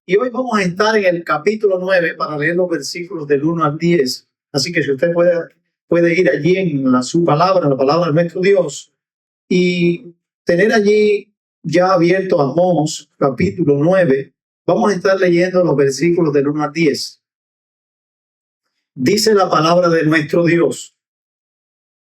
Y hoy vamos a estar en el capítulo 9 para leer los versículos del 1 al 10. Así que si usted puede ir allí en su palabra, la palabra de nuestro Dios, y tener allí ya abierto Amós, capítulo 9, vamos a estar leyendo los versículos del 1 al 10. Dice la palabra de nuestro Dios: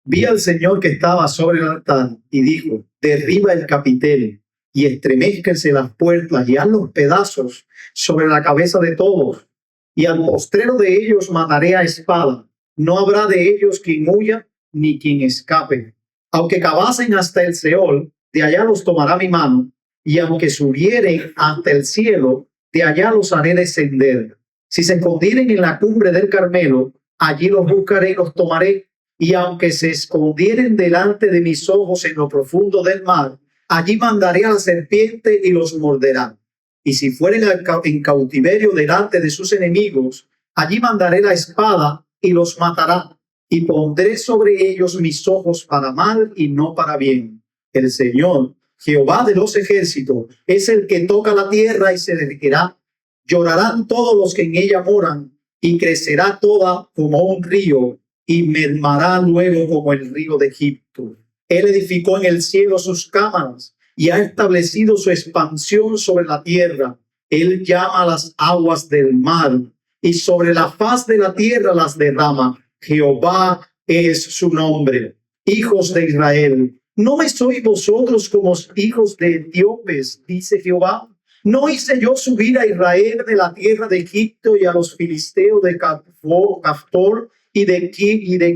vi al Señor que estaba sobre el altar y dijo: derriba el capitel y estremezcanse las puertas y haz los pedazos sobre la cabeza de todos. Y al postrero de ellos mataré a espada. No habrá de ellos quien huya ni quien escape. Aunque cavasen hasta el Seol, de allá los tomará mi mano. Y aunque subieren hasta el cielo, de allá los haré descender. Si se escondieren en la cumbre del Carmelo, allí los buscaré y los tomaré. Y aunque se escondieren delante de mis ojos en lo profundo del mar, allí mandaré a la serpiente y los morderá. Y si fueren en cautiverio delante de sus enemigos, allí mandaré la espada y los matará. Y pondré sobre ellos mis ojos para mal y no para bien. El Señor, Jehová de los ejércitos, es el que toca la tierra y se derretirá. Llorarán todos los que en ella moran, y crecerá toda como un río, y mermará luego como el río de Egipto. Él edificó en el cielo sus cámaras y ha establecido su expansión sobre la tierra. Él llama a las aguas del mar y sobre la faz de la tierra las derrama. Jehová es su nombre. Hijos de Israel, ¿no me sois vosotros como hijos de etíopes?, dice Jehová. ¿No hice yo subir a Israel de la tierra de Egipto y a los filisteos de Caftor y de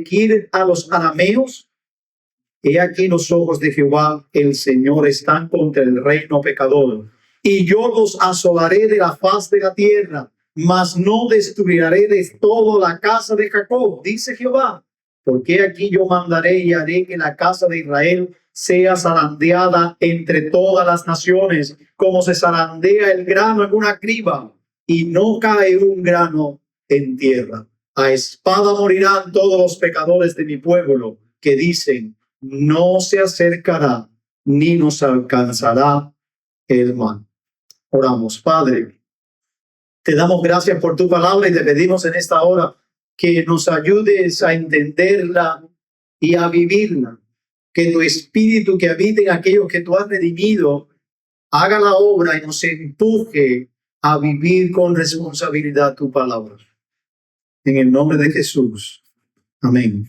Kir a los arameos? He aquí los ojos de Jehová, el Señor, están contra el reino pecador. Y yo los asolaré de la faz de la tierra, mas no destruiré de todo la casa de Jacob, dice Jehová. Porque aquí yo mandaré y haré que la casa de Israel sea zarandeada entre todas las naciones, como se zarandea el grano en una criba, y no cae un grano en tierra. A espada morirán todos los pecadores de mi pueblo, que dicen: no se acercará ni nos alcanzará el mal. Oramos. Padre, te damos gracias por tu palabra y te pedimos en esta hora que nos ayudes a entenderla y a vivirla. Que tu espíritu que habita en aquellos que tú has redimido haga la obra y nos empuje a vivir con responsabilidad tu palabra. En el nombre de Jesús. Amén.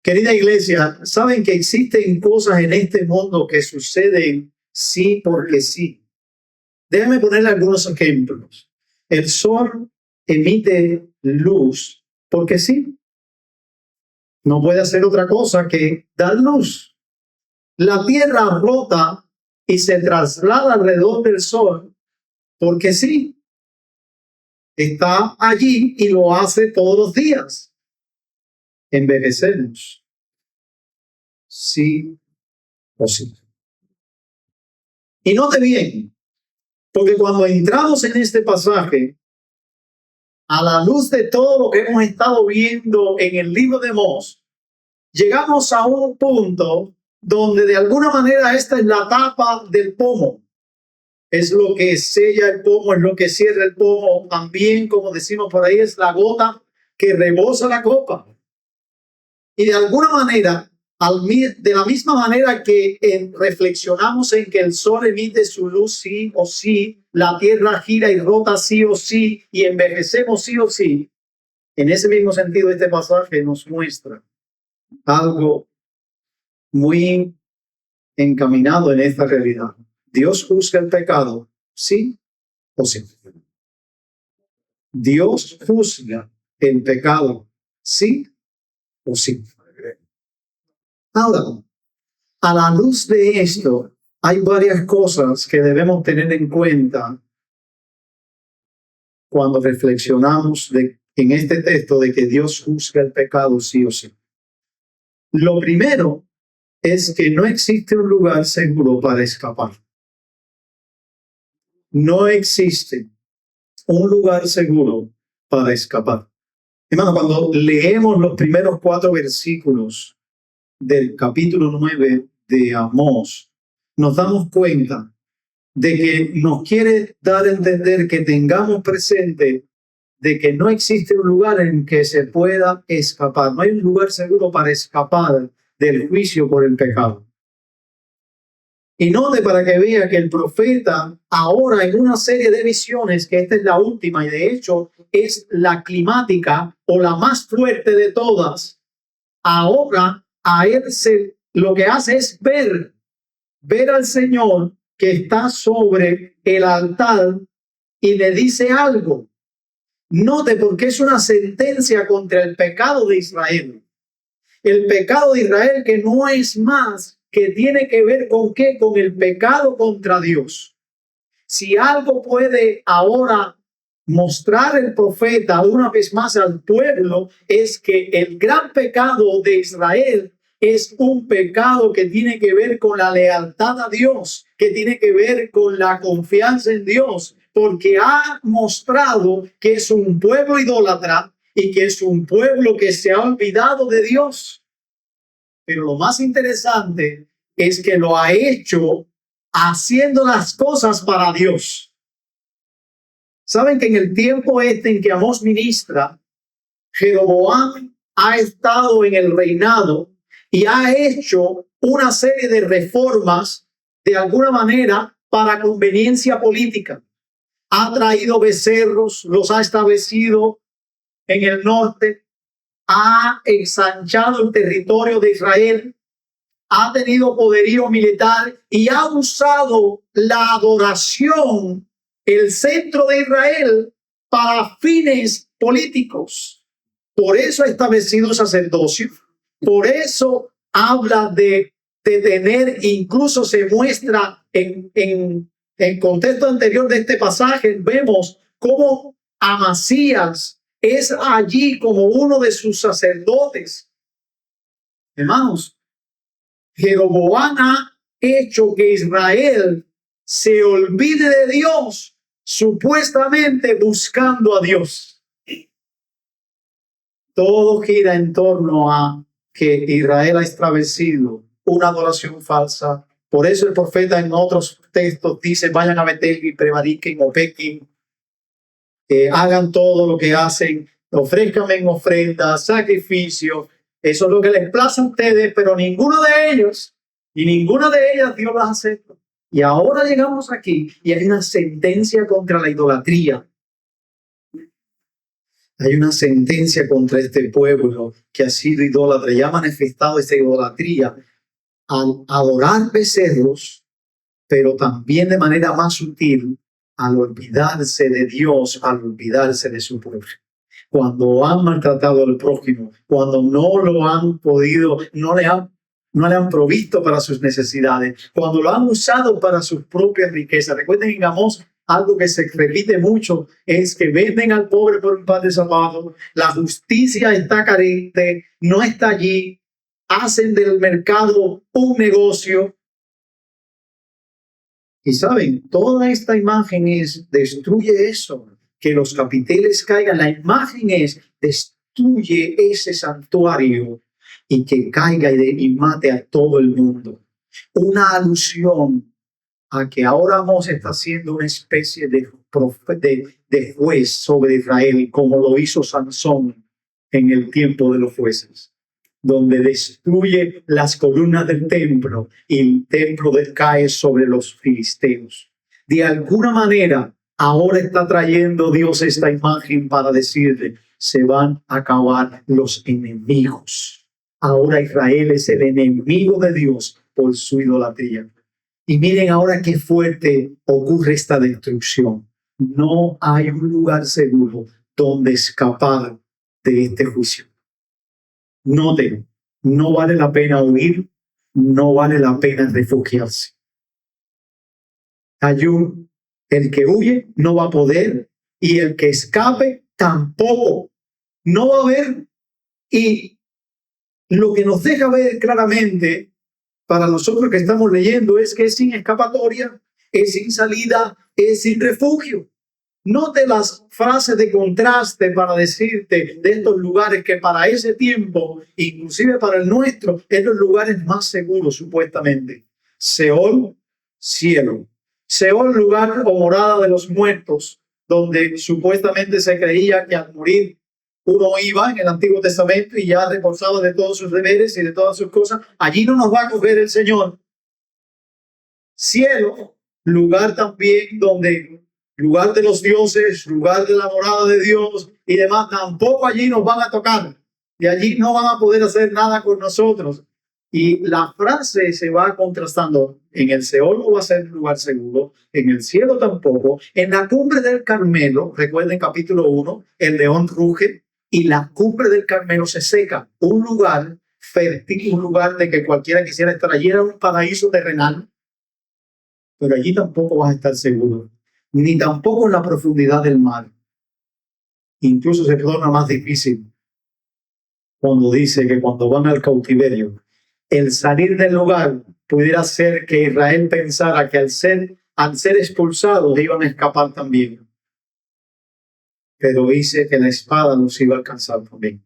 Querida iglesia, ¿saben que existen cosas en este mundo que suceden sí porque sí? Déjenme ponerle algunos ejemplos. El sol emite luz porque sí. No puede hacer otra cosa que dar luz. La tierra rota y se traslada alrededor del sol porque sí. Está allí y lo hace todos los días. Envejecemos. Sí o sí. Y note bien, porque cuando entramos en este pasaje, a la luz de todo lo que hemos estado viendo en el libro de Amós, llegamos a un punto donde de alguna manera esta es la tapa del pomo. Es lo que sella el pomo, es lo que cierra el pomo. También, como decimos por ahí, es la gota que rebosa la copa. Y de alguna manera, de la misma manera que reflexionamos en que el sol emite su luz sí o sí, la tierra gira y rota sí o sí, y envejecemos sí o sí, en ese mismo sentido este pasaje nos muestra algo muy encaminado en esta realidad. Dios juzga el pecado, sí o sí. Dios juzga el pecado, sí o sí. Ahora, a la luz de esto, hay varias cosas que debemos tener en cuenta cuando reflexionamos en este texto de que Dios juzga el pecado sí o sí. Lo primero es que no existe un lugar seguro para escapar. No existe un lugar seguro para escapar. Hermano, cuando leemos los primeros 4 versículos del capítulo 9 de Amós, nos damos cuenta de que nos quiere dar a entender que tengamos presente de que no existe un lugar en que se pueda escapar. No hay un lugar seguro para escapar del juicio por el pecado. Y note para que vea que el profeta ahora en una serie de visiones, que esta es la última y de hecho es la climática o la más fuerte de todas, ahora a él lo que hace es ver al Señor que está sobre el altar y le dice algo. Note porque es una sentencia contra el pecado de Israel. El pecado de Israel que no es más que tiene que ver con qué, con el pecado contra Dios. Si algo puede ahora mostrar el profeta una vez más al pueblo, es que el gran pecado de Israel es un pecado que tiene que ver con la lealtad a Dios, que tiene que ver con la confianza en Dios, porque ha mostrado que es un pueblo idólatra y que es un pueblo que se ha olvidado de Dios. Pero lo más interesante es que lo ha hecho haciendo las cosas para Dios. Saben que en el tiempo en que Amós ministra, Jeroboam ha estado en el reinado y ha hecho una serie de reformas de alguna manera para conveniencia política. Ha traído becerros, los ha establecido en el norte, ha ensanchado el territorio de Israel, ha tenido poderío militar y ha usado la adoración, el centro de Israel, para fines políticos. Por eso ha establecido sacerdocio, por eso habla de tener, incluso se muestra en contexto anterior de este pasaje, vemos cómo Amasías es allí como uno de sus sacerdotes. Hermanos, Jeroboam ha hecho que Israel se olvide de Dios, supuestamente buscando a Dios. Todo gira en torno a que Israel ha establecido una adoración falsa. Por eso el profeta en otros textos dice, vayan a Betel y prevariquen o pequen, hagan todo lo que hacen, ofrezcan en ofrendas, sacrificios. Eso es lo que les place a ustedes, pero ninguno de ellos y ninguna de ellas Dios las acepta. Y ahora llegamos aquí y hay una sentencia contra la idolatría. Hay una sentencia contra este pueblo que ha sido idólatra y ha manifestado esta idolatría al adorar becerros, pero también de manera más sutil al olvidarse de Dios, al olvidarse de su pueblo. Cuando han maltratado al prójimo, cuando no lo han podido, no le han provisto para sus necesidades, cuando lo han usado para sus propias riquezas. Recuerden en Amós, algo que se repite mucho es que venden al pobre por un par de zapatos, la justicia está carente, no está allí, hacen del mercado un negocio. Y saben, toda esta imagen destruye eso, que los capiteles caigan. La imagen es, destruye ese santuario y que caiga y mate a todo el mundo. Una alusión a que ahora Amós está siendo una especie de juez sobre Israel, como lo hizo Sansón en el tiempo de los jueces, donde destruye las columnas del templo y el templo cae sobre los filisteos. De alguna manera, ahora está trayendo Dios esta imagen para decirle, se van a acabar los enemigos. Ahora Israel es el enemigo de Dios por su idolatría. Y miren ahora qué fuerte ocurre esta destrucción. No hay un lugar seguro donde escapar de este juicio. Noten, no vale la pena huir, no vale la pena refugiarse. El que huye no va a poder y el que escape tampoco. No va a haber. Y lo que nos deja ver claramente para nosotros que estamos leyendo es que es sin escapatoria, es sin salida, es sin refugio. Note las frases de contraste para decirte de estos lugares que para ese tiempo, inclusive para el nuestro, es los lugares más seguros supuestamente. Seol, cielo. Seol, lugar o morada de los muertos, donde supuestamente se creía que al morir uno iba en el Antiguo Testamento y ya reposaba de todos sus deberes y de todas sus cosas. Allí no nos va a coger el Señor. Cielo, lugar también donde, lugar de los dioses, lugar de la morada de Dios y demás, tampoco allí nos van a tocar. De allí no van a poder hacer nada con nosotros. Y la frase se va contrastando. En el Seol no va a ser un lugar seguro, en el cielo tampoco. En la cumbre del Carmelo, recuerden capítulo 1, el león ruge y la cumbre del Carmelo se seca. Un lugar fértil, un lugar de que cualquiera quisiera estar allí, era un paraíso terrenal, pero allí tampoco vas a estar seguro, ni tampoco en la profundidad del mar. Incluso se torna más difícil cuando dice que cuando van al cautiverio, el salir del lugar pudiera ser que Israel pensara que al ser expulsados iban a escapar también. Pero dice que la espada los iba a alcanzar también.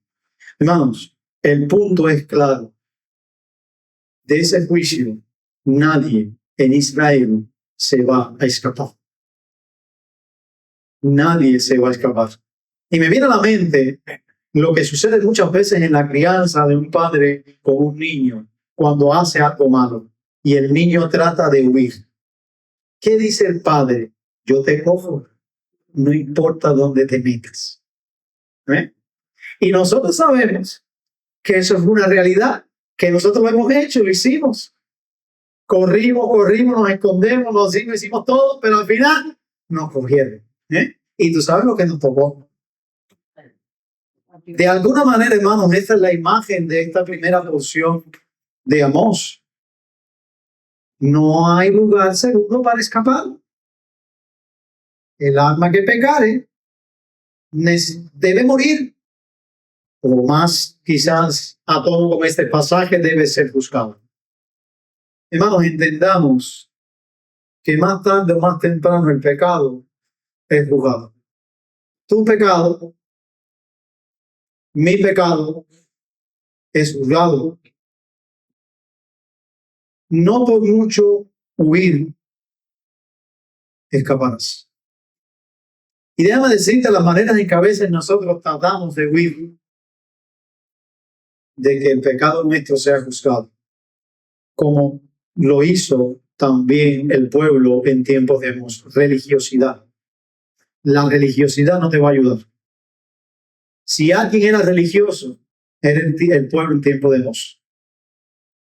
Hermanos, el punto es claro. De ese juicio, nadie en Israel se va a escapar. Nadie se va a escapar. Y me viene a la mente lo que sucede muchas veces en la crianza de un padre con un niño cuando hace algo malo y el niño trata de huir. ¿Qué dice el padre? Yo te cojo, no importa dónde te metas. ¿Eh? Y nosotros sabemos que eso es una realidad, que nosotros lo hemos hecho, lo hicimos. Corrimos, nos escondemos, nos hicimos todo, pero al final nos cogieron. Y tú sabes lo que nos tocó. De alguna manera, hermanos, esta es la imagen de esta primera porción de Amós. No hay lugar seguro para escapar. El alma que pecare debe morir. O más, quizás a todo como este pasaje, debe ser buscado. Hermanos, entendamos que más tarde o más temprano el pecado es juzgado. Tu pecado, mi pecado, es juzgado. No por mucho huir, escaparás. Y déjame decirte las maneras en que a veces nosotros tratamos de huir de que el pecado nuestro sea juzgado, como lo hizo también el pueblo en tiempos de Amós. Religiosidad. La religiosidad no te va a ayudar. Si alguien era religioso, era el pueblo en tiempo de Amós.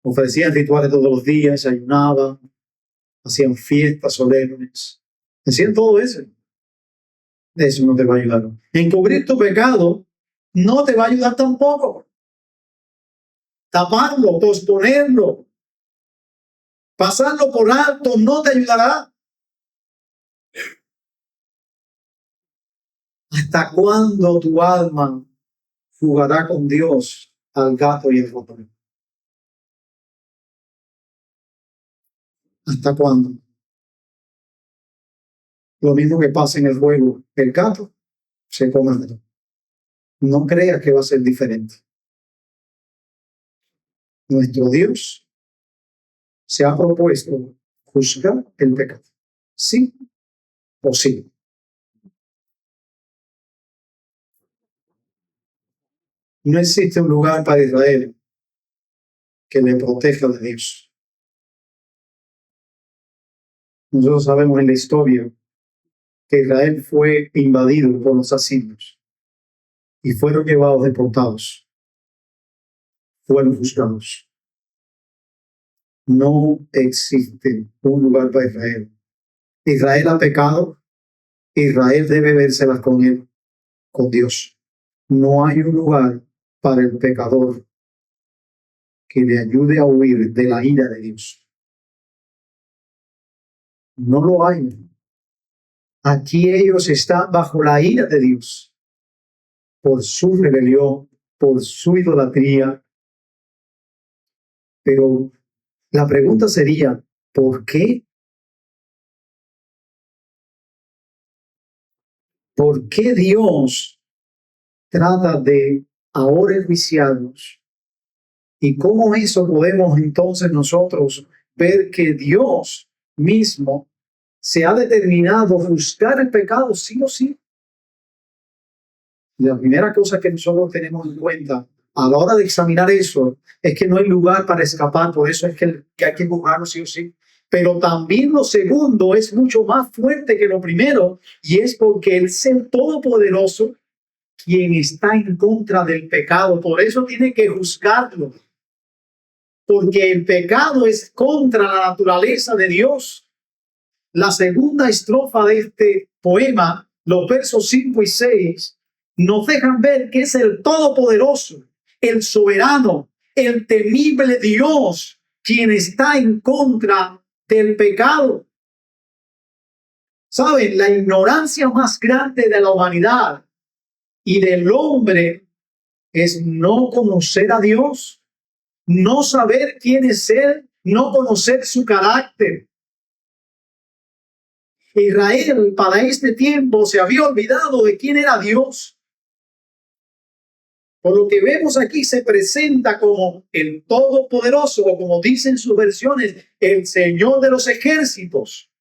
Ofrecían rituales todos los días, ayunaban, hacían fiestas solemnes, hacían todo eso. Eso no te va a ayudar. Encubrir tu pecado no te va a ayudar tampoco. Taparlo, posponerlo, pasarlo por alto no te ayudará. ¿Hasta cuándo tu alma jugará con Dios al gato y el ratón? ¿Hasta cuándo? Lo mismo que pasa en el juego. El gato se come el ratón. No creas que va a ser diferente. Nuestro Dios se ha propuesto juzgar el pecado. Sí o sí. No existe un lugar para Israel que le proteja de Dios. Nosotros sabemos en la historia que Israel fue invadido por los asirios y fueron llevados deportados. Fueron juzgados. No existe un lugar para Israel. Israel ha pecado. Israel debe vérselas con él, con Dios. No hay un lugar para el pecador que le ayude a huir de la ira de Dios. No lo hay. Aquí ellos están bajo la ira de Dios por su rebelión, por su idolatría. Pero la pregunta sería, ¿por qué? ¿Por qué Dios trata de ahora enjuiciarnos? ¿Y cómo eso podemos entonces nosotros ver que Dios mismo se ha determinado juzgar el pecado sí o sí. La primera cosa que nosotros tenemos en cuenta a la hora de examinar eso es que no hay lugar para escapar, por eso es que hay que juzgarlo sí o sí. Pero también lo segundo es mucho más fuerte que lo primero, y es porque Él es el Todopoderoso quien está en contra del pecado. Por eso tiene que juzgarlo, porque el pecado es contra la naturaleza de Dios. La segunda estrofa de este poema, los versos 5 y 6, nos dejan ver que es el Todopoderoso, el soberano, el temible Dios quien está en contra del pecado. ¿Saben? La ignorancia más grande de la humanidad y del hombre es no conocer a Dios, no saber quién es Él, no conocer su carácter. Israel para este tiempo se había olvidado de quién era Dios. Por lo que vemos aquí se presenta como el Todopoderoso, o como dicen sus versiones, el Señor de los ejércitos.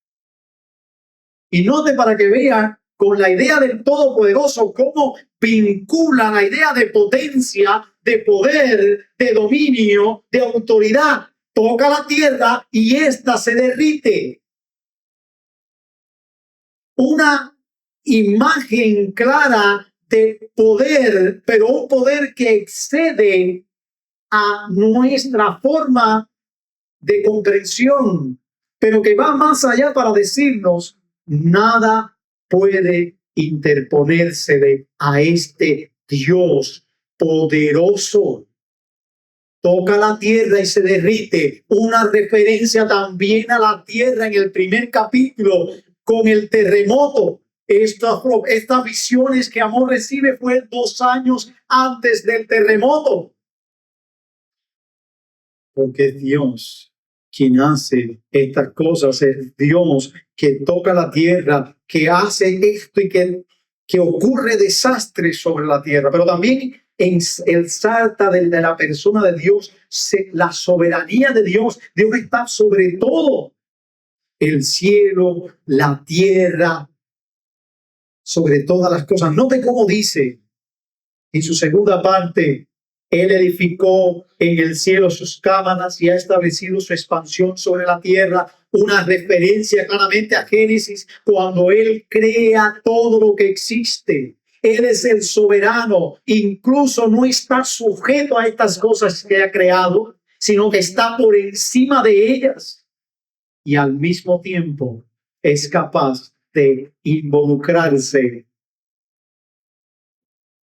Y note para que vean con la idea del Todopoderoso cómo vincula la idea de potencia, de poder, de dominio, de autoridad. Toca la tierra y ésta se derrite. Una imagen clara de poder, pero un poder que excede a nuestra forma de comprensión, pero que va más allá para decirnos, nada puede interponerse a este Dios poderoso. Toca la tierra y se derrite. Una referencia también a la tierra en el primer capítulo con el terremoto. Estas visiones que Amós recibe fue 2 años antes del terremoto. Porque es Dios quien hace estas cosas, es Dios que toca la tierra, que hace esto y que ocurre desastres sobre la tierra, pero también exalta de la persona de Dios, la soberanía de Dios. Dios está sobre todo, el cielo, la tierra, sobre todas las cosas. Note cómo dice en su segunda parte: Él edificó en el cielo sus cámaras y ha establecido su expansión sobre la tierra. Una referencia claramente a Génesis, cuando Él crea todo lo que existe. Él es el soberano, incluso no está sujeto a estas cosas que ha creado, sino que está por encima de ellas. Y al mismo tiempo es capaz de involucrarse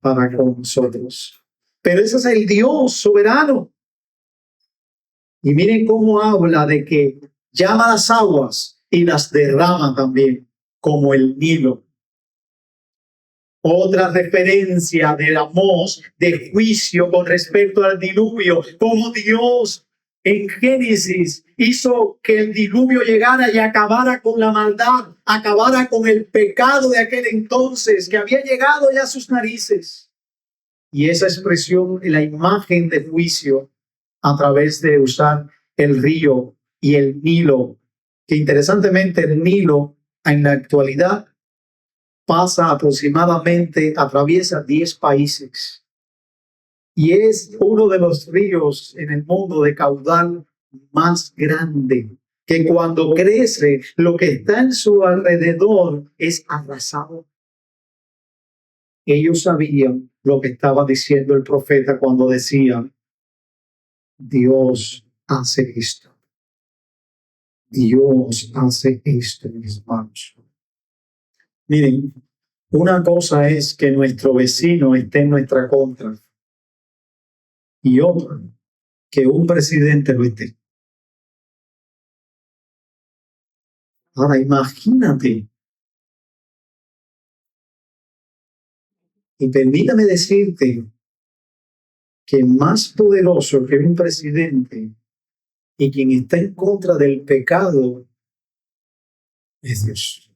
para con nosotros. Pero ese es el Dios soberano. Y miren cómo habla de que llama las aguas y las derrama también, como el Nilo. Otra referencia de Amós, de juicio con respecto al diluvio, como Dios en Génesis hizo que el diluvio llegara y acabara con la maldad, acabara con el pecado de aquel entonces que había llegado ya a sus narices. Y esa expresión, la imagen de juicio a través de usar el río y el Nilo, que interesantemente el Nilo en la actualidad pasa aproximadamente, atraviesa 10 países y es uno de los ríos en el mundo de caudal más grande, que cuando crece lo que está en su alrededor es arrasado. Ellos sabían lo que estaba diciendo el profeta cuando decía: Dios hace esto. Dios hace esto, mis hermanos. Miren, una cosa es que nuestro vecino esté en nuestra contra y otra, que un presidente lo esté. Ahora imagínate, y permítame decirte que más poderoso que un presidente y quien está en contra del pecado es Dios.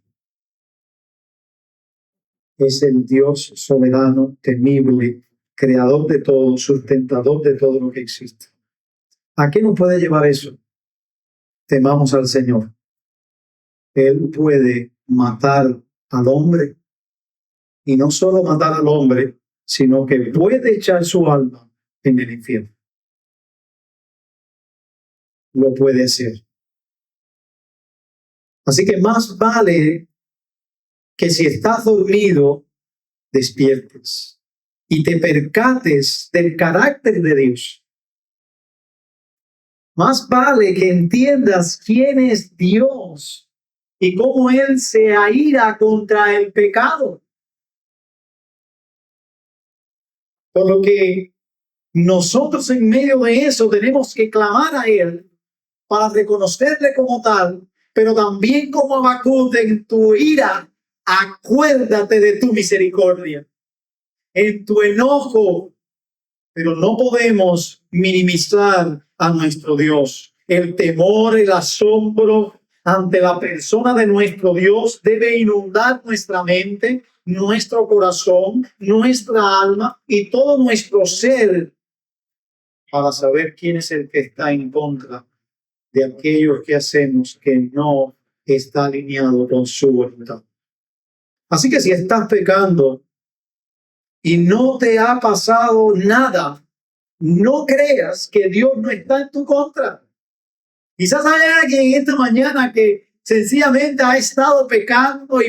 Es el Dios soberano, temible, creador de todo, sustentador de todo lo que existe. ¿A qué nos puede llevar eso? Temamos al Señor. Él puede matar al hombre. Y no solo matar al hombre, sino que puede echar su alma en el infierno. Lo puede hacer. Así que más vale que si estás dormido, despiertes y te percates del carácter de Dios. Más vale que entiendas quién es Dios y cómo Él se aira contra el pecado. Por lo que nosotros en medio de eso tenemos que clamar a Él para reconocerle como tal, pero también como Habacuc, en tu ira, acuérdate de tu misericordia. En tu enojo, pero no podemos minimizar a nuestro Dios. El temor, el asombro ante la persona de nuestro Dios debe inundar nuestra mente, nuestro corazón, nuestra alma y todo nuestro ser para saber quién es el que está en contra de aquellos que hacemos que no está alineado con su voluntad. Así que si estás pecando y no te ha pasado nada, no creas que Dios no está en tu contra. Quizás hay alguien esta mañana que sencillamente ha estado pecando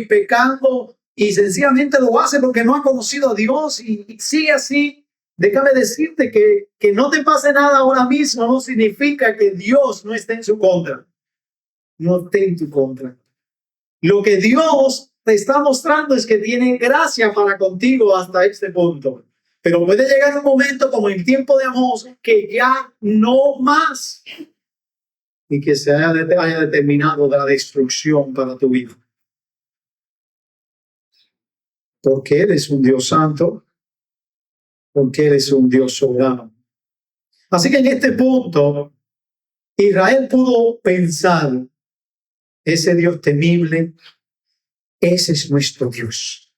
y sencillamente lo hace porque no ha conocido a Dios y sigue así. Déjame decirte que no te pase nada ahora mismo no significa que Dios no esté en su contra. No esté en tu contra. Lo que Dios te está mostrando es que tiene gracia para contigo hasta este punto. Pero puede llegar un momento como en tiempo de Amós que ya no más y que se haya determinado la destrucción para tu vida. Porque Él es un Dios santo, porque Él es un Dios soberano. Así que en este punto, Israel pudo pensar, ese Dios temible, ese es nuestro Dios.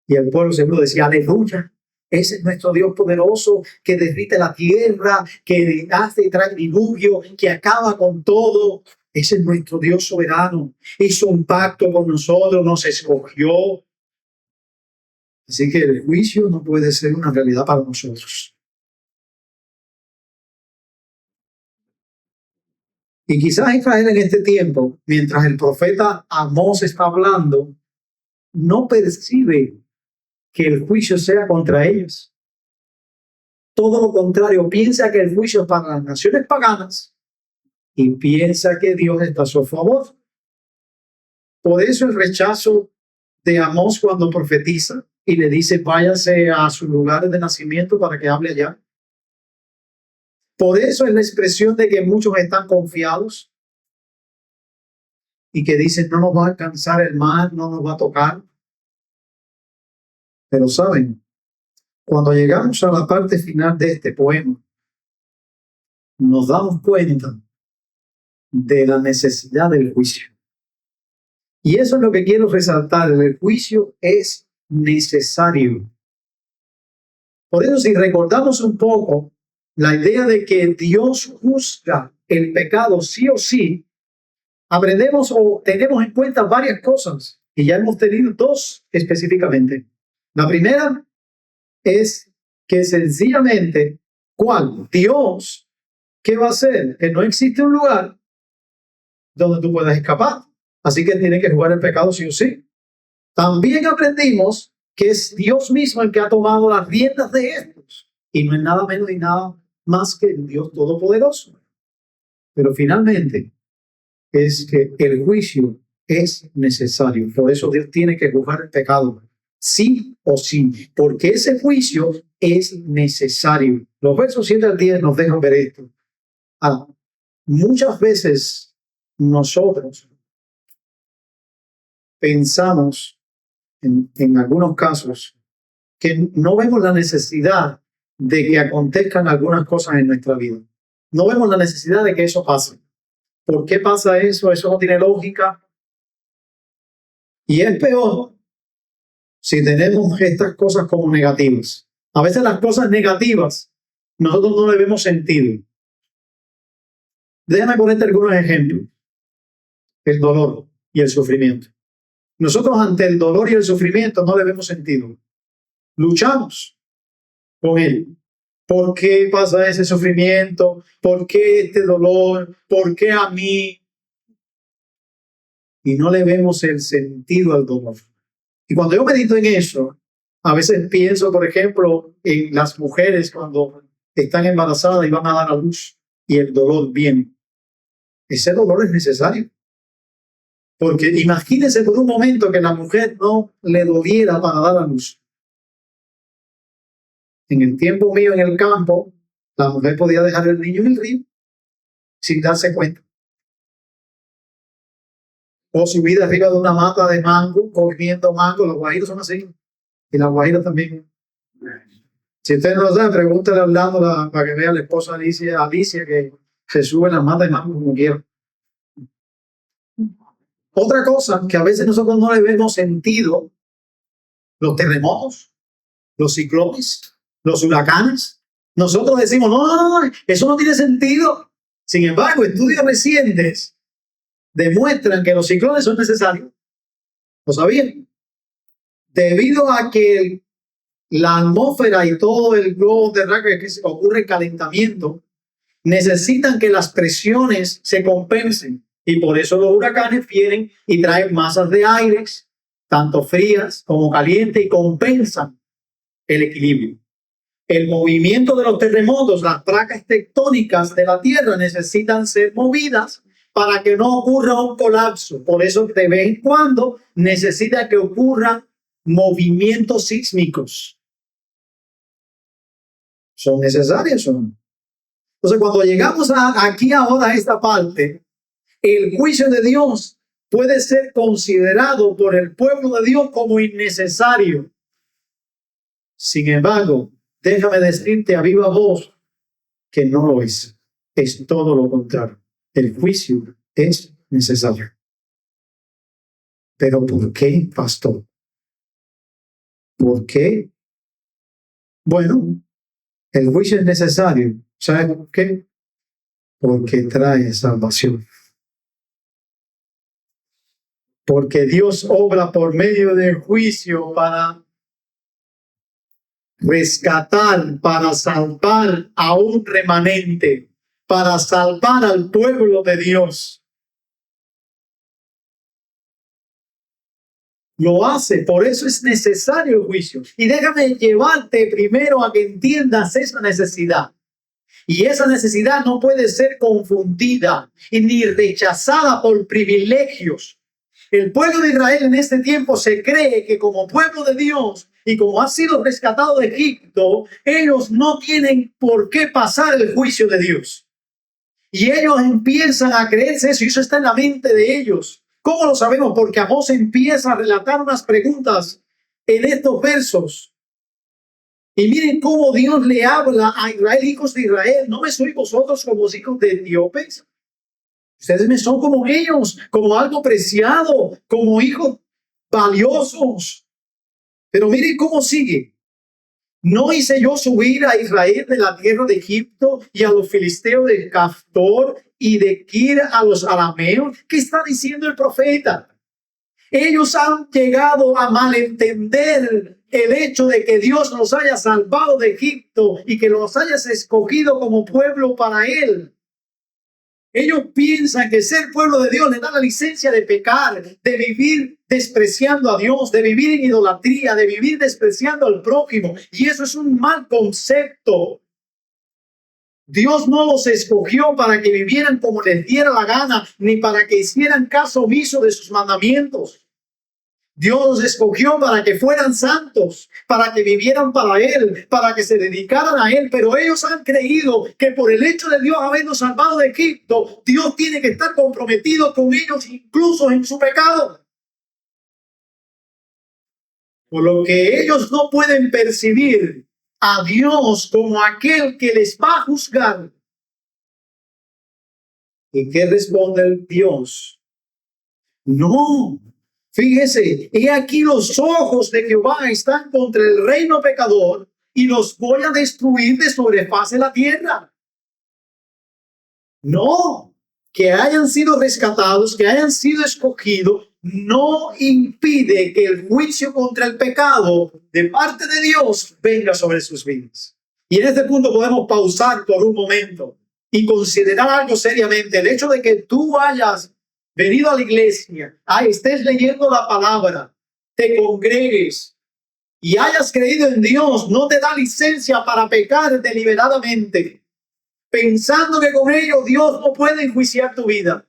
Y el pueblo seguro decía, aleluya, ese es nuestro Dios poderoso que derrite la tierra, que hace y trae diluvio, que acaba con todo. Ese es nuestro Dios soberano. Hizo un pacto con nosotros, nos escogió. Así que el juicio no puede ser una realidad para nosotros. Y quizás Israel en este tiempo, mientras el profeta Amós está hablando, no percibe que el juicio sea contra ellos. Todo lo contrario, piensa que el juicio es para las naciones paganas y piensa que Dios está a su favor. Por eso el rechazo de Amós cuando profetiza y le dice váyase a sus lugares de nacimiento para que hable allá. Por eso es la expresión de que muchos están confiados y que dicen no nos va a alcanzar el mal, no nos va a tocar. Pero saben, cuando llegamos a la parte final de este poema, nos damos cuenta de la necesidad del juicio. Y eso es lo que quiero resaltar, el juicio es necesario. Por eso si recordamos un poco la idea de que Dios juzga el pecado sí o sí, aprendemos o tenemos en cuenta varias cosas y ya hemos tenido dos específicamente. La primera es que sencillamente, ¿cuál? Dios, ¿qué va a hacer? Que no existe un lugar donde tú puedas escapar. Así que tiene que jugar el pecado sí o sí. También aprendimos que es Dios mismo el que ha tomado las riendas de estos. Y no es nada menos ni nada más que el Dios Todopoderoso. Pero finalmente es que el juicio es necesario. Por eso Dios tiene que juzgar el pecado. Sí o sí. Porque ese juicio es necesario. Los versos 7 al 10 nos dejan ver esto. Muchas veces nosotros pensamos en algunos casos que no vemos la necesidad de que acontezcan algunas cosas en nuestra vida. No vemos la necesidad de que eso pase. ¿Por qué pasa eso? Eso no tiene lógica. Y es peor si tenemos estas cosas como negativas. A veces las cosas negativas nosotros no le vemos sentido. Déjame ponerte algunos ejemplos. El dolor. y el sufrimiento. Nosotros ante el dolor y el sufrimiento no le vemos sentido. Luchamos con él. ¿Por qué pasa ese sufrimiento? ¿Por qué este dolor? ¿Por qué a mí? Y no le vemos el sentido al dolor. Y cuando yo medito en eso, a veces pienso, por ejemplo, en las mujeres cuando están embarazadas y van a dar a luz y el dolor viene. Ese dolor es necesario. Porque imagínense por un momento que la mujer no le doliera para dar a luz. En el tiempo mío en el campo, la mujer podía dejar el niño en el río sin darse cuenta. O subir arriba de una mata de mango, comiendo mango. Los guajiros son así. Y las guajiras también. Si ustedes no lo saben, pregúntale a Orlando para que vea a la esposa Alicia que se sube en las matas de mango como quiera. Otra cosa que a veces nosotros no le vemos sentido, los terremotos, los ciclones, los huracanes. Nosotros decimos, no, eso no tiene sentido. Sin embargo, estudios recientes demuestran que los ciclones son necesarios. ¿Lo sabían? Debido a que la atmósfera y todo el globo terráqueo que ocurre calentamiento, necesitan que las presiones se compensen. Y por eso los huracanes vienen y traen masas de aire, tanto frías como calientes, y compensan el equilibrio. El movimiento de los terremotos, las placas tectónicas de la Tierra necesitan ser movidas para que no ocurra un colapso. Por eso de vez en cuando necesita que ocurran movimientos sísmicos. ¿Son necesarios o no? Entonces, cuando llegamos aquí ahora a esta parte, el juicio de Dios puede ser considerado por el pueblo de Dios como innecesario. Sin embargo, déjame decirte a viva voz que no lo es. Es todo lo contrario. El juicio es necesario. ¿Pero por qué, pastor? ¿Por qué? Bueno, el juicio es necesario. ¿Sabe por qué? Porque trae salvación. Porque Dios obra por medio del juicio para rescatar, para salvar a un remanente, para salvar al pueblo de Dios. Lo hace, por eso es necesario el juicio. Y déjame llevarte primero a que entiendas esa necesidad. Y esa necesidad no puede ser confundida y ni rechazada por privilegios. El pueblo de Israel en este tiempo se cree que como pueblo de Dios y como ha sido rescatado de Egipto, ellos no tienen por qué pasar el juicio de Dios. Y ellos empiezan a creerse eso, y eso está en la mente de ellos. ¿Cómo lo sabemos? Porque Amós empieza a relatar unas preguntas en estos versos. Y miren cómo Dios le habla a Israel, hijos de Israel. ¿No me sois vosotros como hijos de etíopes? Ustedes me son como ellos, como algo preciado, como hijos valiosos. Pero miren cómo sigue. ¿No hice yo subir a Israel de la tierra de Egipto y a los filisteos de Caftor y de Kir a los arameos? ¿Qué está diciendo el profeta? Ellos han llegado a malentender el hecho de que Dios los haya salvado de Egipto y que los haya escogido como pueblo para Él. Ellos piensan que ser pueblo de Dios les da la licencia de pecar, de vivir despreciando a Dios, de vivir en idolatría, de vivir despreciando al prójimo. Y eso es un mal concepto. Dios no los escogió para que vivieran como les diera la gana, ni para que hicieran caso omiso de sus mandamientos. Dios los escogió para que fueran santos, para que vivieran para Él, para que se dedicaran a Él. Pero ellos han creído que por el hecho de Dios habernos salvado de Egipto, Dios tiene que estar comprometido con ellos incluso en su pecado. Por lo que ellos no pueden percibir a Dios como aquel que les va a juzgar. ¿Y qué responde el Dios? No. Fíjese, he aquí los ojos de Jehová están contra el reino pecador y los voy a destruir de sobre faz de la tierra. No, que hayan sido rescatados, que hayan sido escogidos, no impide que el juicio contra el pecado de parte de Dios venga sobre sus vidas. Y en este punto podemos pausar por un momento y considerar algo seriamente. El hecho de que tú hayas venido a la iglesia, estés leyendo la palabra, te congregues y hayas creído en Dios, no te da licencia para pecar deliberadamente, pensando que con ello Dios no puede enjuiciar tu vida.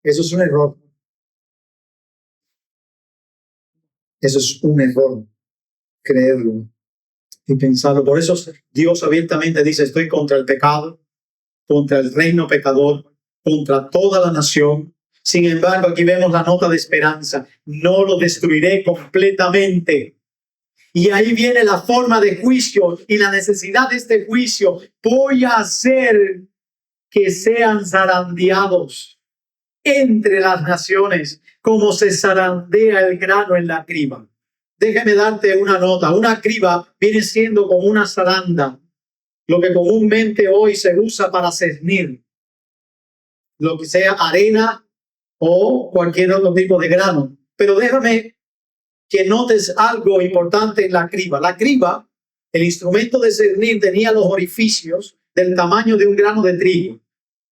Eso es un error. Eso es un error, creerlo y pensarlo. Por eso Dios abiertamente dice, estoy contra el pecado, contra el reino pecador, contra toda la nación. Sin embargo, aquí vemos la nota de esperanza. No lo destruiré completamente. Y ahí viene la forma de juicio y la necesidad de este juicio. Voy a hacer que sean zarandeados entre las naciones, como se zarandea el grano en la criba. Déjame darte una nota. Una criba viene siendo como una zaranda, lo que comúnmente hoy se usa para cernir lo que sea arena o cualquier otro tipo de grano. Pero déjame que notes algo importante en la criba. La criba, el instrumento de cernir, tenía los orificios del tamaño de un grano de trigo.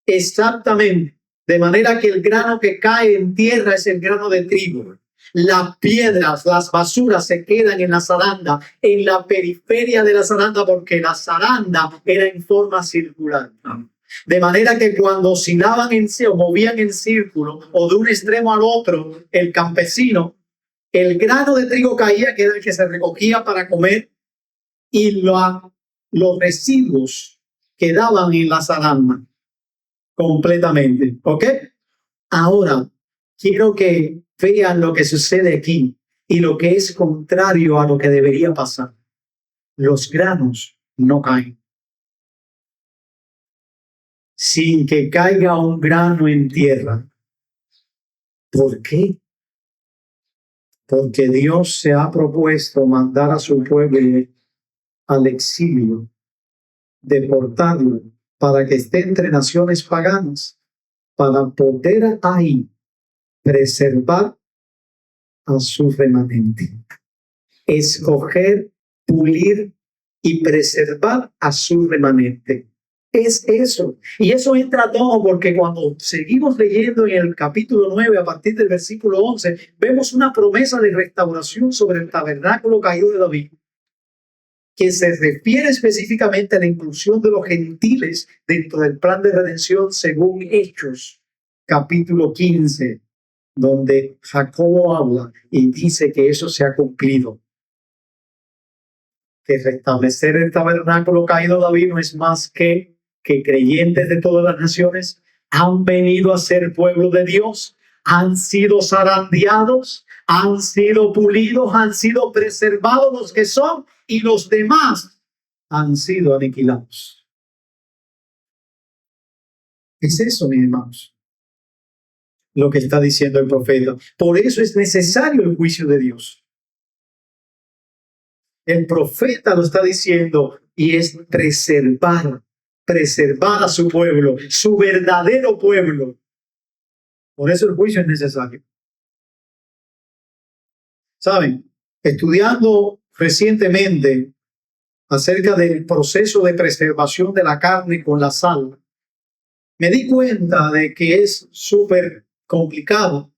Exactamente. De manera que el grano que cae en tierra es el grano de trigo. Las piedras, las basuras se quedan en la zaranda, en la periferia de la zaranda, porque la zaranda era en forma circular. De manera que cuando oscilaban o movían en círculo o de un extremo al otro, el campesino, el grano de trigo caía, que era el que se recogía para comer, y los residuos quedaban en la zaranda completamente. ¿Ok? Ahora, quiero que vean lo que sucede aquí y lo que es contrario a lo que debería pasar. Los granos no caen. Sin que caiga un grano en tierra. ¿Por qué? Porque Dios se ha propuesto mandar a su pueblo al exilio, deportarlo, para que esté entre naciones paganas, para poder ahí preservar a su remanente. Escoger, pulir y preservar a su remanente. Es eso. Y eso entra todo porque cuando seguimos leyendo en el capítulo 9, a partir del versículo 11, vemos una promesa de restauración sobre el tabernáculo caído de David, que se refiere específicamente a la inclusión de los gentiles dentro del plan de redención según Hechos, capítulo 15, donde Jacobo habla y dice que eso se ha cumplido. Que restablecer el tabernáculo caído de David no es más que creyentes de todas las naciones han venido a ser pueblo de Dios, han sido zarandeados, han sido pulidos, han sido preservados los que son, y los demás han sido aniquilados. Es eso, mis hermanos, lo que está diciendo el profeta. Por eso es necesario el juicio de Dios. El profeta lo está diciendo y es preservar a su pueblo, su verdadero pueblo. Por eso el juicio es necesario. ¿Saben? Estudiando recientemente acerca del proceso de preservación de la carne con la sal, me di cuenta de que es súper complicado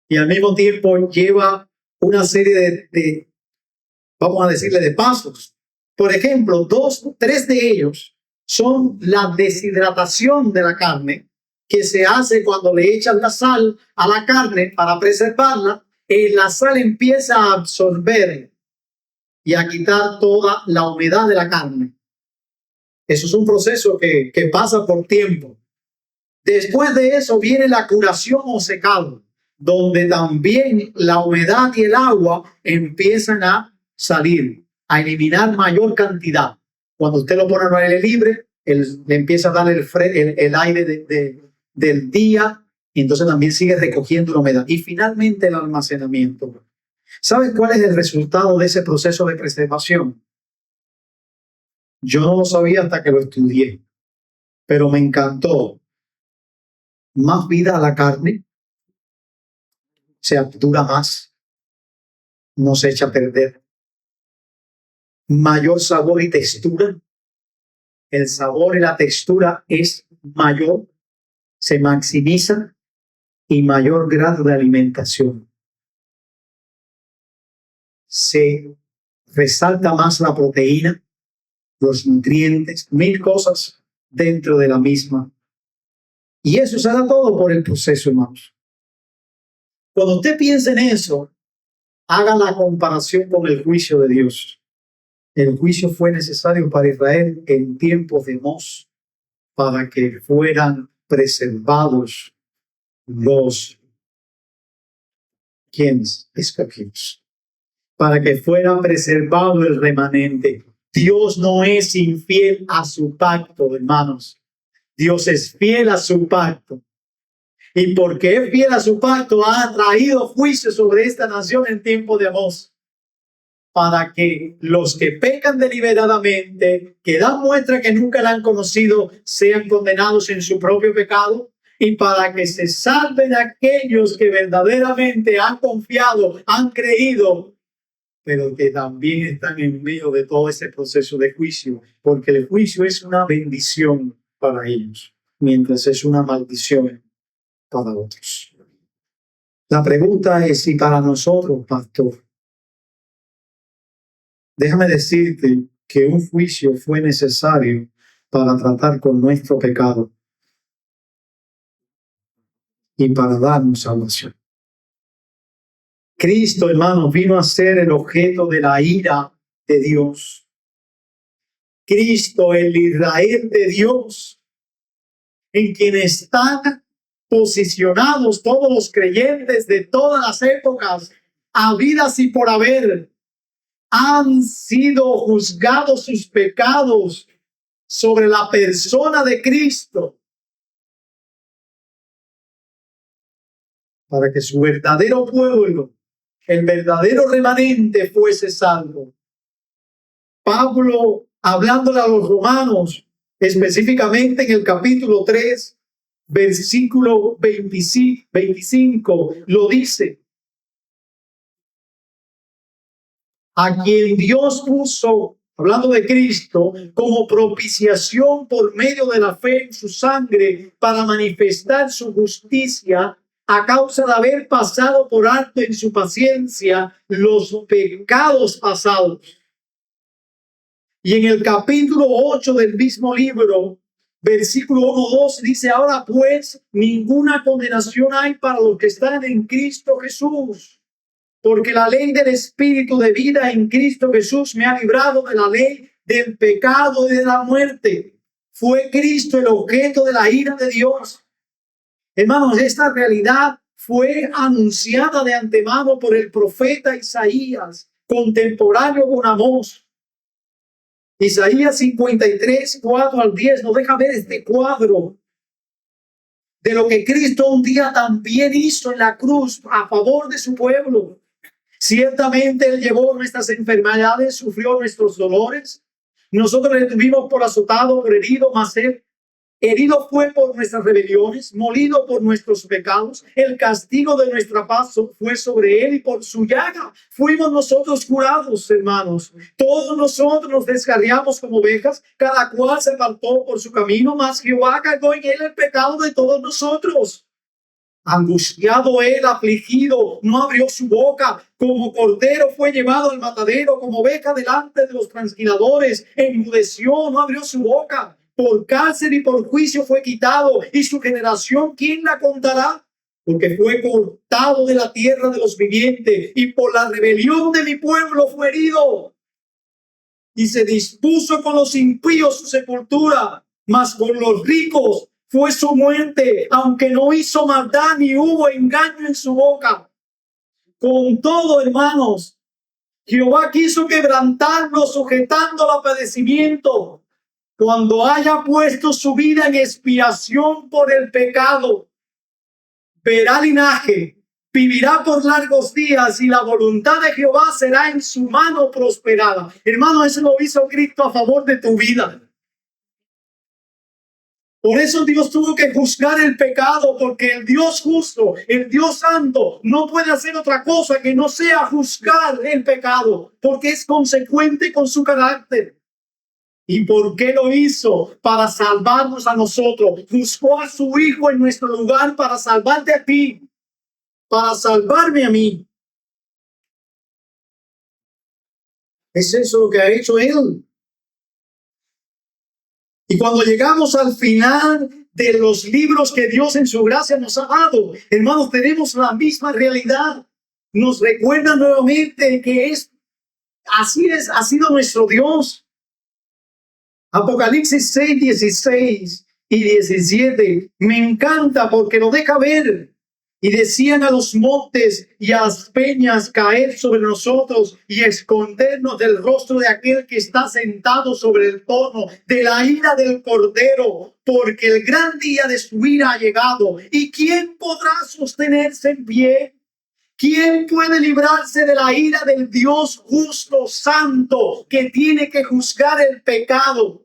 y al mismo tiempo lleva una serie de, vamos a decirle, de pasos. Por ejemplo, 3 de ellos son la deshidratación de la carne, que se hace cuando le echan la sal a la carne para preservarla. La sal empieza a absorber y a quitar toda la humedad de la carne. Eso es un proceso que pasa por tiempo. Después de eso viene la curación o secado, donde también la humedad y el agua empiezan a salir, a eliminar mayor cantidad. Cuando usted lo pone al aire libre, le empieza a dar el aire del día, y entonces también sigue recogiendo la humedad. Y finalmente el almacenamiento. ¿Sabes cuál es el resultado de ese proceso de preservación? Yo no lo sabía hasta que lo estudié. pero me encantó. Más vida a la carne, se dura más, no se echa a perder. Mayor sabor y textura. El sabor y la textura es mayor, se maximiza y mayor grado de alimentación. Se resalta más la proteína, los nutrientes, 1000 cosas dentro de la misma. Y eso se da todo por el proceso, hermanos. Cuando usted piense en eso, haga la comparación con el juicio de Dios. El juicio fue necesario para Israel en tiempos de Mos, para que fueran preservados los quienes escogidos, para que fuera preservado el remanente. Dios no es infiel a su pacto, hermanos. Dios es fiel a su pacto. Y porque es fiel a su pacto, ha traído juicio sobre esta nación en tiempo de Amós, para que los que pecan deliberadamente, que dan muestra que nunca la han conocido, sean condenados en su propio pecado, y para que se salven aquellos que verdaderamente han confiado, han creído, pero que también están en medio de todo ese proceso de juicio, porque el juicio es una bendición para ellos, mientras es una maldición para otros. La pregunta es si para nosotros, pastor, déjame decirte que un juicio fue necesario para tratar con nuestro pecado y para darnos salvación. Cristo, hermanos, vino a ser el objeto de la ira de Dios. Cristo, el Israel de Dios, en quien están posicionados todos los creyentes de todas las épocas, habidas y por haber, han sido juzgados sus pecados sobre la persona de Cristo, para que su verdadero pueblo, el verdadero remanente, fuese salvo. Pablo, hablándole a los romanos, específicamente en el capítulo 3, versículo 25, lo dice: a quien Dios puso, hablando de Cristo, como propiciación por medio de la fe en su sangre, para manifestar su justicia, a causa de haber pasado por alto en su paciencia los pecados pasados. Y en el capítulo 8 del mismo libro, versículo 1-2, dice: ahora pues ninguna condenación hay para los que están en Cristo Jesús, porque la ley del Espíritu de vida en Cristo Jesús me ha librado de la ley del pecado y de la muerte. Fue Cristo el objeto de la ira de Dios. Hermanos, esta realidad fue anunciada de antemano por el profeta Isaías, contemporáneo con Amós. Isaías 53, 4-10 nos deja ver este cuadro de lo que Cristo un día también hizo en la cruz a favor de su pueblo. Ciertamente Él llevó nuestras enfermedades, sufrió nuestros dolores. Nosotros le tuvimos por azotado, por herido, mas Él herido fue por nuestras rebeliones, molido por nuestros pecados. El castigo de nuestra paz fue sobre Él y por su llaga fuimos nosotros curados, hermanos. Todos nosotros nos descarriamos como ovejas, cada cual se apartó por su camino, mas Jehová cargó en Él el pecado de todos nosotros. Angustiado Él, afligido, no abrió su boca. Como cordero fue llevado al matadero, como oveja delante de los transquiladores, enmudeció, no abrió su boca. Por cárcel y por juicio fue quitado, y su generación, ¿quién la contará? Porque fue cortado de la tierra de los vivientes, y por la rebelión de mi pueblo fue herido. Y se dispuso con los impíos su sepultura, mas con los ricos fue su muerte, aunque no hizo maldad ni hubo engaño en su boca. Con todo, hermanos, Jehová quiso quebrantarlo, sujetándolo a padecimiento. Cuando haya puesto su vida en expiación por el pecado, verá linaje, vivirá por largos días, y la voluntad de Jehová será en su mano prosperada. Hermano, eso lo hizo Cristo a favor de tu vida. Por eso Dios tuvo que juzgar el pecado, porque el Dios justo, el Dios santo, no puede hacer otra cosa que no sea juzgar el pecado, porque es consecuente con su carácter. ¿Y por qué lo hizo? Para salvarnos a nosotros. Juzgó a su Hijo en nuestro lugar para salvarte a ti, para salvarme a mí. Es eso lo que ha hecho Él. Y cuando llegamos al final de los libros que Dios en su gracia nos ha dado, hermanos, tenemos la misma realidad. Nos recuerda nuevamente que así es, ha sido nuestro Dios. Apocalipsis 6, 16 y 17 me encanta porque lo deja ver. Y decían a los montes y a las peñas caer sobre nosotros y escondernos del rostro de aquel que está sentado sobre el trono, de la ira del Cordero, porque el gran día de su ira ha llegado. ¿Y quién podrá sostenerse en pie? ¿Quién puede librarse de la ira del Dios justo, santo, que tiene que juzgar el pecado?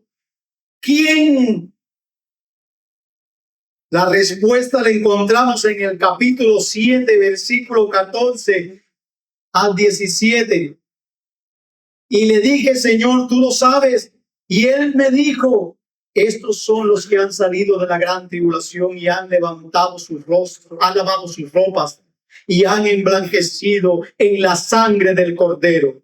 ¿Quién? La respuesta la encontramos en el capítulo 7, versículo 14 al 17. Y le dije, Señor, tú lo sabes. Y él me dijo, estos son los que han salido de la gran tribulación y han levantado sus rostros, han lavado sus ropas y han emblanquecido en la sangre del Cordero.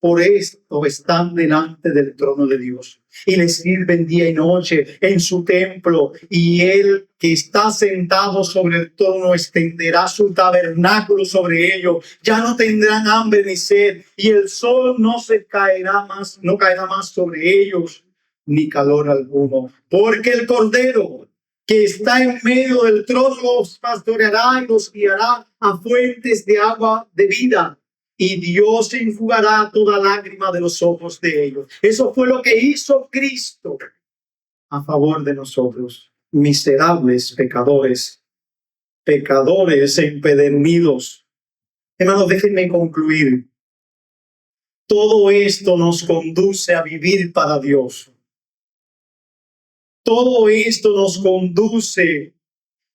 Por esto están delante del trono de Dios y le sirven día y noche en su templo, y él que está sentado sobre el trono extenderá su tabernáculo sobre ellos. Ya no tendrán hambre ni sed, y el sol no caerá más sobre ellos, ni calor alguno, porque el Cordero que está en medio del trono los pastoreará y los guiará a fuentes de agua de vida. Y Dios enjugará toda lágrima de los ojos de ellos. Eso fue lo que hizo Cristo a favor de nosotros, miserables pecadores, pecadores empedernidos. Hermanos, déjenme concluir. Todo esto nos conduce a vivir para Dios. Todo esto nos conduce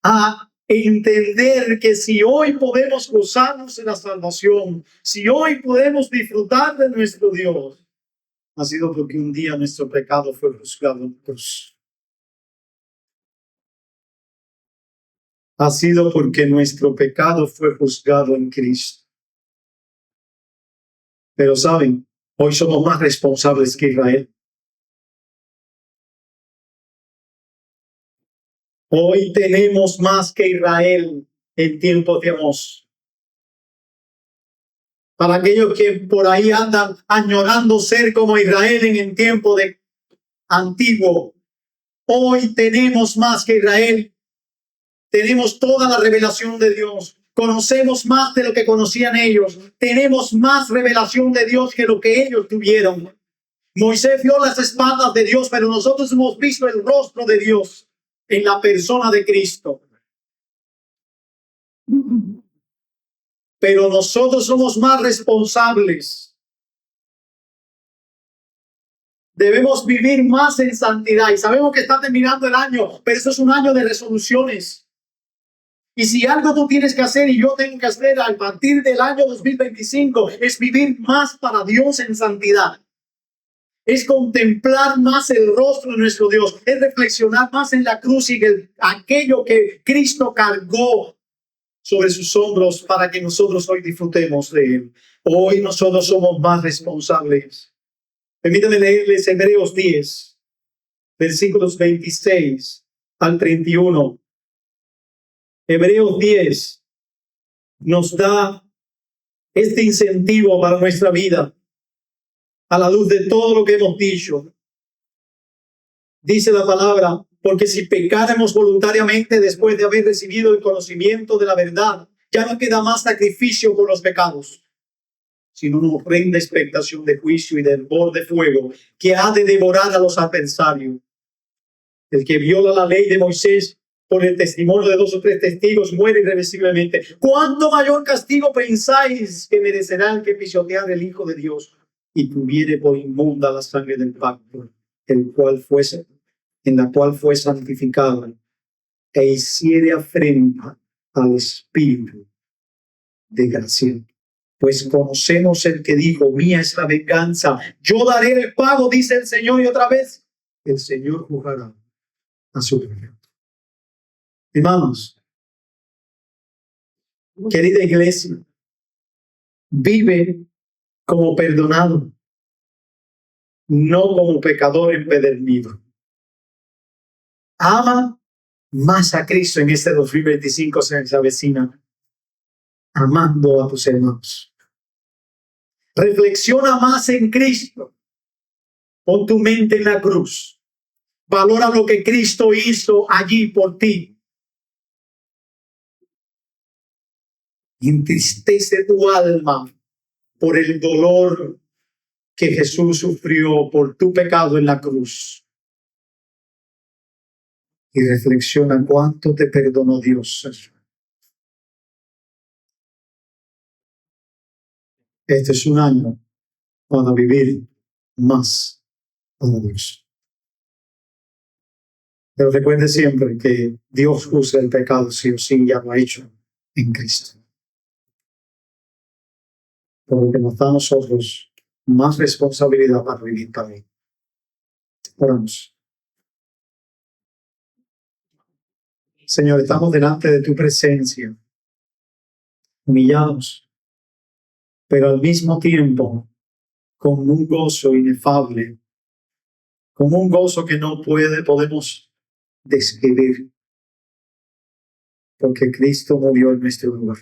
a entender que si hoy podemos gozarnos de la salvación, si hoy podemos disfrutar de nuestro Dios, ha sido porque un día nuestro pecado fue juzgado en cruz. Ha sido porque nuestro pecado fue juzgado en Cristo. Pero saben, hoy somos más responsables que Israel. Hoy tenemos más que Israel en tiempos de Amós. Para aquellos que por ahí andan añorando ser como Israel en el tiempo de antiguo, hoy tenemos más que Israel. Tenemos toda la revelación de Dios. Conocemos más de lo que conocían ellos. Tenemos más revelación de Dios que lo que ellos tuvieron. Moisés vio las espaldas de Dios, pero nosotros hemos visto el rostro de Dios en la persona de Cristo. Pero nosotros somos más responsables. Debemos vivir más en santidad. Y sabemos que está terminando el año, pero eso es un año de resoluciones. Y si algo tú tienes que hacer y yo tengo que hacer a partir del año 2025 es vivir más para Dios en santidad. Es contemplar más el rostro de nuestro Dios. Es reflexionar más en la cruz y aquello que Cristo cargó sobre sus hombros para que nosotros hoy disfrutemos de él. Hoy nosotros somos más responsables. Permítanme leerles Hebreos 10, versículos 26 al 31. Hebreos 10 nos da este incentivo para nuestra vida a la luz de todo lo que hemos dicho. Dice la palabra, porque si pecáramos voluntariamente después de haber recibido el conocimiento de la verdad, ya no queda más sacrificio por los pecados, sino una horrenda expectación de juicio y de hervor de fuego que ha de devorar a los adversarios. El que viola la ley de Moisés por el testimonio de 2 o 3 testigos muere irreversiblemente. ¿Cuánto mayor castigo pensáis que merecerá el que pisotear el Hijo de Dios y tuviere por inmunda la sangre del pacto, el cual fuese en la cual fue santificada, e hiciere afrenta al Espíritu de gracia. Pues conocemos el que dijo, mía es la venganza, yo daré el pago, dice el Señor, y otra vez, el Señor juzgará a su pueblo. Hermanos, querida iglesia, vive como perdonado, no como pecador empedernido. Ama más a Cristo en este 2025 se avecina, amando a tus hermanos. Reflexiona más en Cristo. Pon tu mente en la cruz. Valora lo que Cristo hizo allí por ti. Entristece tu alma por el dolor que Jesús sufrió por tu pecado en la cruz. Y reflexiona cuánto te perdonó Dios. Este es un año para vivir más para Dios. Pero recuerde siempre que Dios juzga el pecado sí o sí, ya lo ha hecho en Cristo. Por lo que nos da a nosotros más responsabilidad para vivir para Él. Oramos. Señor, estamos delante de tu presencia, humillados, pero al mismo tiempo con un gozo inefable, con un gozo que no podemos describir, porque Cristo murió en nuestro lugar,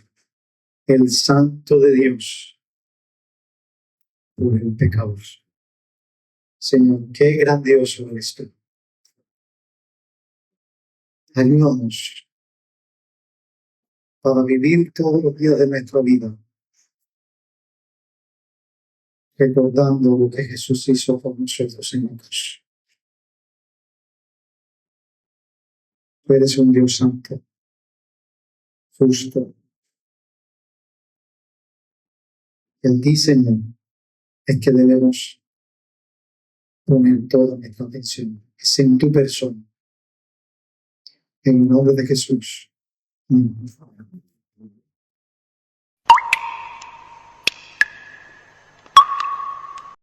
el Santo de Dios, por el pecador. Señor, qué grandioso es esto. Ayúdanos para vivir todos los días de nuestra vida recordando lo que Jesús hizo por nosotros en la cruz. Tú eres un Dios santo, justo. Y en ti, Señor, es que debemos poner toda nuestra atención. Es en tu persona. En el nombre de Jesús. Amén.